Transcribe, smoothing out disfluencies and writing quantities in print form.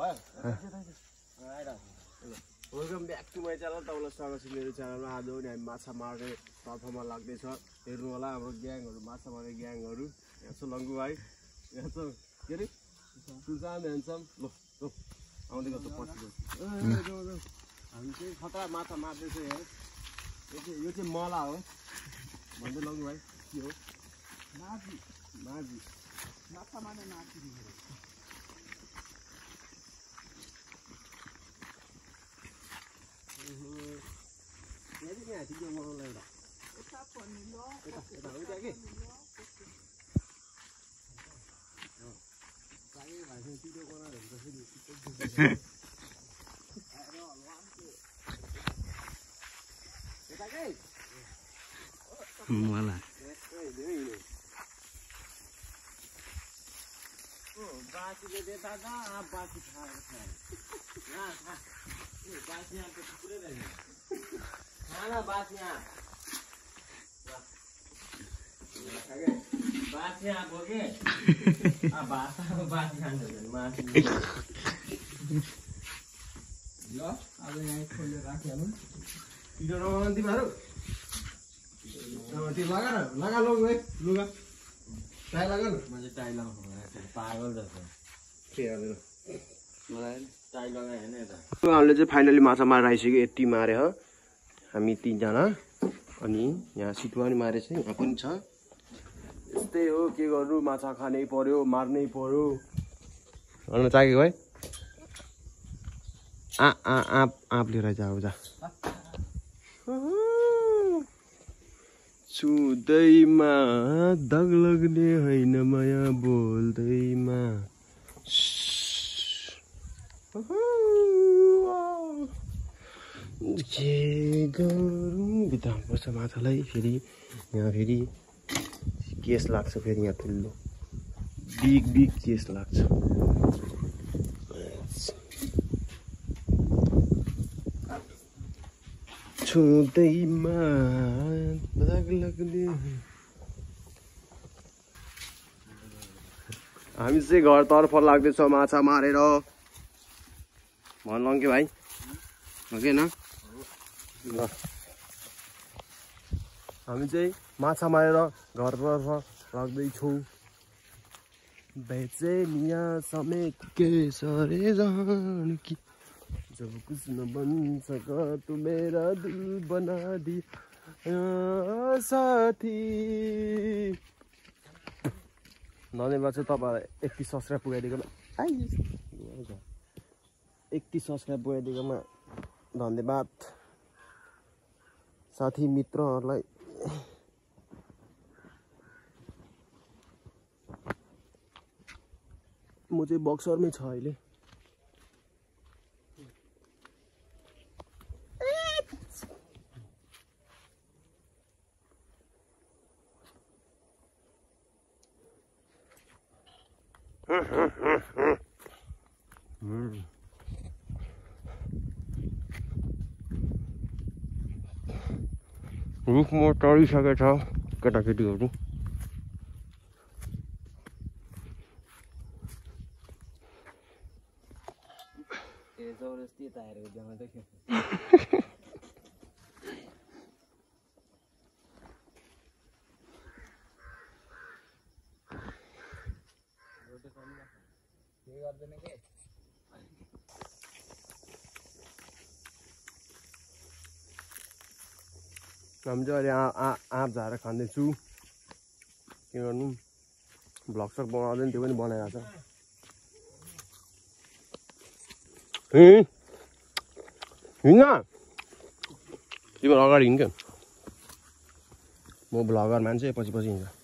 Welcome back to my channel. तपाईँलाई स्वागत छ मेरो च्यानलमा। आज पनि हामी माछा मार्ने तर्फमा लाग्दैछ। हेर्नु होला हाम्रो ग्याङहरू, माछा मार्ने ग्याङहरू। यहाँ छ लङ्गु भाइ, यहाँ छ के अरे सुजान ह्यान्डसम। ल ल आउँदै गर्छ पछि। हामी चाहिँ खतरा माछा मार्दैछ यहाँ। यो चाहिँ मला हो भन्दै लङ्गु भाइ के हो? माझी माझी माछा मार्ने माझी। यहाँ ठिकै बनाउनु एउटा मला बासीले देता था आप बासी खा बासी यहाँ पे पुरै रहेछ खाना बासी यहाँ बासी यहाँ बोके भाषा बासी खान्छ मासु। ल अब यहाँ खोलेर राखिहालौँ। त्यो रमाउनु तिमीहरू त्यो लगा लौँ है लुगा टाइ लगा न। म चाहिँ टाइ लगाउनु पागल जस्तो के हालेर लगाएन टाइ लगाएँ होइन यता। हामीले चाहिँ फाइनली माछा मारेर आइसक्यो। यति मारे हो हामी 3 जना। अनि यहाँ सिटुवा पनि मारेछ, यहाँ पनि छ। यस्तै हो, के गर्नु, माछा खानै पर्यो, मार्नै पर्यो। भन्न चाहेको है आँप लिएर जाऊ जा। छुँदैमा दाग लाग्ने होइन माया बोल्दैमा। के गरौँ बिताउनुपर्छ माछालाई। फेरि यहाँ फेरि केस लाग्छ। फेरि यहाँ ठुलो बिग केस लाग्छ। छुँदैमा दाग लाग्ने। हामी चाहिँ घरतर्फ लाग्दैछौँ माछा मारेर। भन्नु कि भाइ ओके न? ल हामी चाहिँ माछा मारेर घरतर्फ लाग्दैछौँ। बेचैनिया समेत के सरे जान की जब कुछ न बन सका तू मेरा दिल बना दी साथी। धन्यवाद चाहिँ तपाईँलाई 31 सब्सक्राइब पुगाइदिएकोमा। 31 सब्सक्राइब पुगाइदिएकोमा धन्यवाद साथी मित्रहरूलाई। म चाहिँ बक्सरमै छ अहिले। रुखमा चढिसकेको छ केटाकेटीहरू। हामी चाहिँ अहिले आँप झारेर खाँदैछु। के गर्नु, भ्लग सक बनाउँदैन, त्यो पनि बनाइरहेको छ। हिँड्न तिम्रो अगाडि हिँड्छ। म भ्लगर मान्छे पछि हिँड्छ।